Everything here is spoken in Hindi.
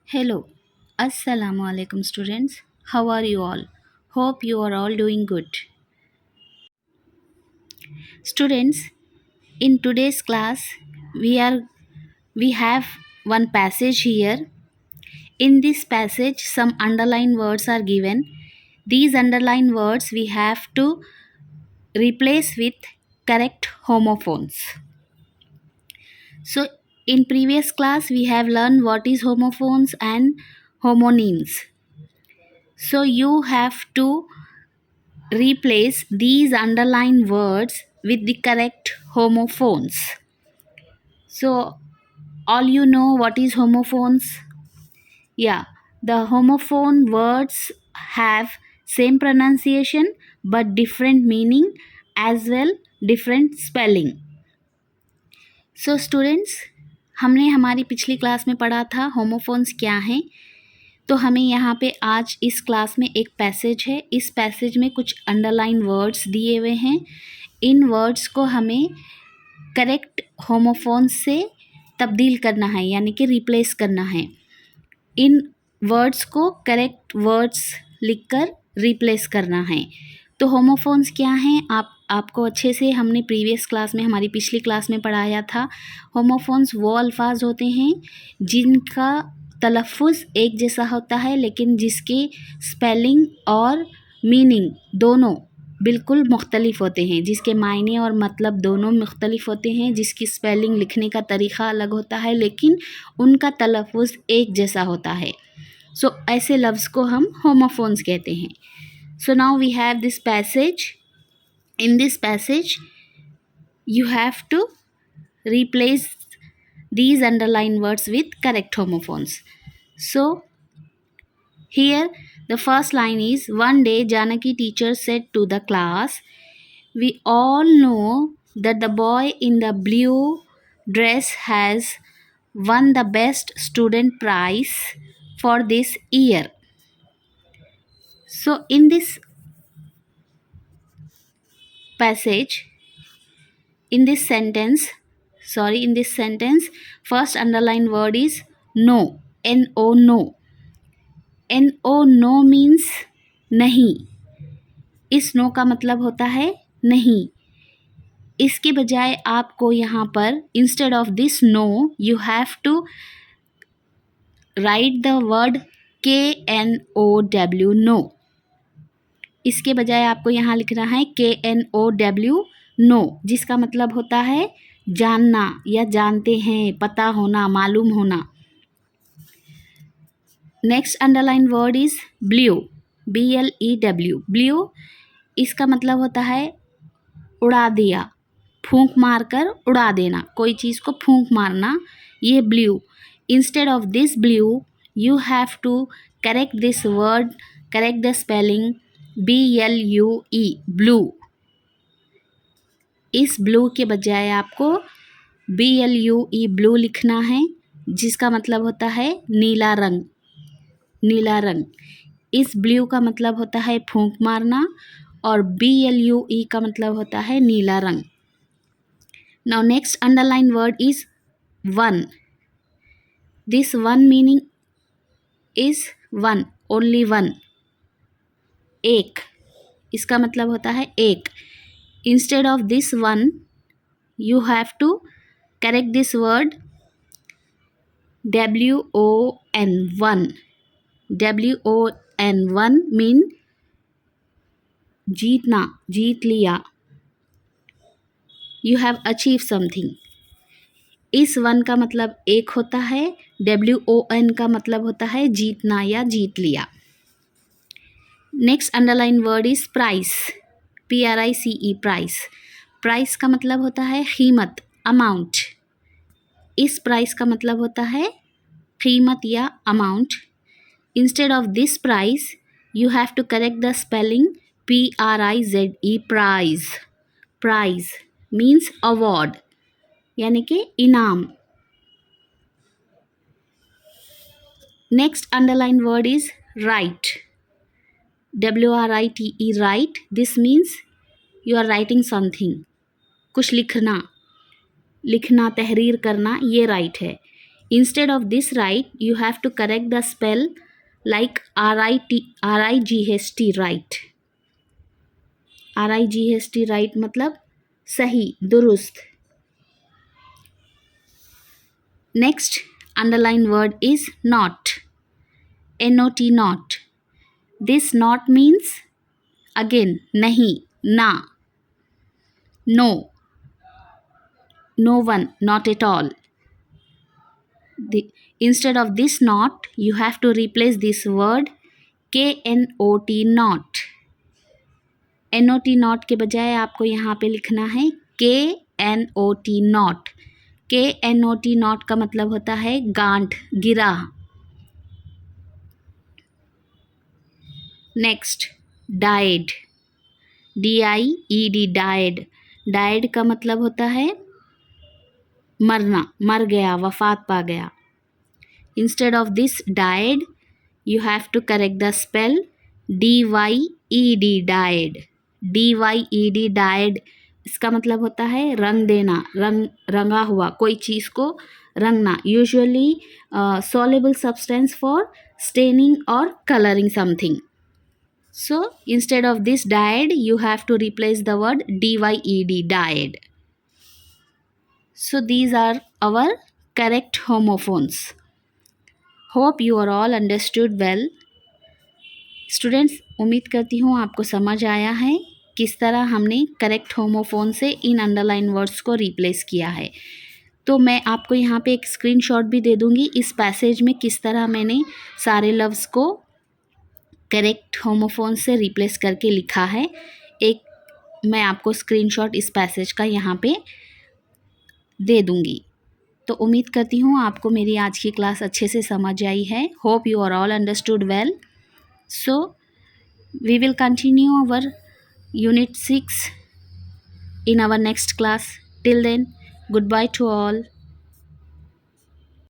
Hello, Assalamu alaikum students. How are you all? Hope you are all doing good. Students, in today's class we have one passage here. In this passage some underlined words are given. These underlined words we have to replace with correct homophones. So in previous class we have learned what is homophones and homonyms. So you have to replace these underlined words with the correct homophones. So, all you know what is homophones? Yeah, the homophone words have same pronunciation but different meaning as well different spelling. So students, हमने हमारी पिछली क्लास में पढ़ा था होमोफोन्स क्या हैं. तो हमें यहाँ पे आज इस क्लास में एक पैसेज है. इस पैसेज में कुछ अंडरलाइन वर्ड्स दिए हुए हैं. इन वर्ड्स को हमें करेक्ट होमोफोन्स से तब्दील करना है, यानी कि रिप्लेस करना है. इन वर्ड्स को करेक्ट वर्ड्स लिखकर रिप्लेस करना है. तो होमोफोन्स क्या हैं आपको अच्छे से हमने प्रीवियस क्लास में, हमारी पिछली क्लास में पढ़ाया था. होमोफोन्स वो अल्फाज होते हैं जिनका तलफ़ुज़ एक जैसा होता है लेकिन जिसकी स्पेलिंग और मीनिंग दोनों बिल्कुल मुख्तलिफ होते हैं, जिसके मायने और मतलब दोनों मुख्तलिफ होते हैं, जिसकी स्पेलिंग लिखने का तरीक़ा अलग होता है लेकिन उनका तलफ़ुज़ एक जैसा होता है. सो ऐसे लफ्ज़ को हम होमोफोन्स कहते हैं. So now we have this passage. In this passage you have to replace these underlined words with correct homophones. So here the first line is, one day Janaki teacher said to the class, we all know that the boy in the blue dress has won the best student prize for this year. So in this passage, in this sentence, first underlined word is no. No. No means नहीं. इस नो का मतलब होता है नहीं. इसके बजाय आपको यहाँ पर instead of this no you have to write the word KNOW know. इसके बजाय आपको यहाँ लिखना है KNOW नो, जिसका मतलब होता है जानना या जानते हैं, पता होना, मालूम होना. Next underline word is blue. BLEW. Blue इसका मतलब होता है उड़ा दिया, फूंक मारकर उड़ा देना, कोई चीज़ को फूंक मारना, ये blue. Instead of this blue you have to correct this word, correct the spelling BLUE blue. इस ब्लू के बजाय आपको BLUE ब्लू लिखना है, जिसका मतलब होता है नीला रंग. नीला रंग. इस ब्लू का मतलब होता है फूंक मारना और BLUE का मतलब होता है नीला रंग. Now next underline word is one. This one meaning is one, only one. एक, इसका मतलब होता है एक. Instead of this one you have to correct this word WON won. WON won mean जीतना, जीत लिया. You have achieve something. इस वन का मतलब एक होता है, WON का मतलब होता है जीतना या जीत लिया. Next underline word is price. PRICE price. Price का मतलब होता है कीमत, अमाउंट. इस प्राइस का मतलब होता है कीमत या amount. Instead of this price you have to correct the spelling PRIZE prize. Prize means award, यानी कि इनाम. Next underline word is right. WRITE write. This means you are writing something. कुछ लिखना, लिखना, तहरीर करना, ये राइट है. Instead of this right, you have to correct the spell like RIGHT right. RIGHT right मतलब सही, दुरुस्त. Next underline word is not. NOT not. This not means again नहीं, ना, no, no one, not at all. Instead of this not, you have to replace this word KNOT not. NOT not के बजाय आपको यहाँ पे लिखना है KNOT not. KNOT not का मतलब होता है गांठ, गिरा. Next died. DIED died. died का मतलब होता है मरना, मर गया, वफात पा गया. Instead of this died, you have to correct the spell DYED died. DYED died इसका मतलब होता है रंग देना, रंगा हुआ, कोई चीज़ को रंगना. Usually soluble substance for staining or coloring something. So instead of this died, you have to replace the word DYED died. So these are our correct homophones. Hope you are all understood well. Students, उम्मीद करती हूँ आपको समझ आया है किस तरह हमने करेक्ट होमोफोन से इन अंडरलाइन वर्ड्स को रिप्लेस किया है. तो मैं आपको यहाँ पे एक स्क्रीनशॉट भी दे दूँगी इस पैसेज में किस तरह मैंने सारे लफ्ज़ को करेक्ट होमोफोन से रिप्लेस करके लिखा है. एक मैं आपको स्क्रीनशॉट इस पैसेज का यहाँ पे दे दूँगी. तो उम्मीद करती हूँ आपको मेरी आज की क्लास अच्छे से समझ आई है. Hope you are all understood well. So we will continue our unit 6 in our next class. Till then, goodbye to all.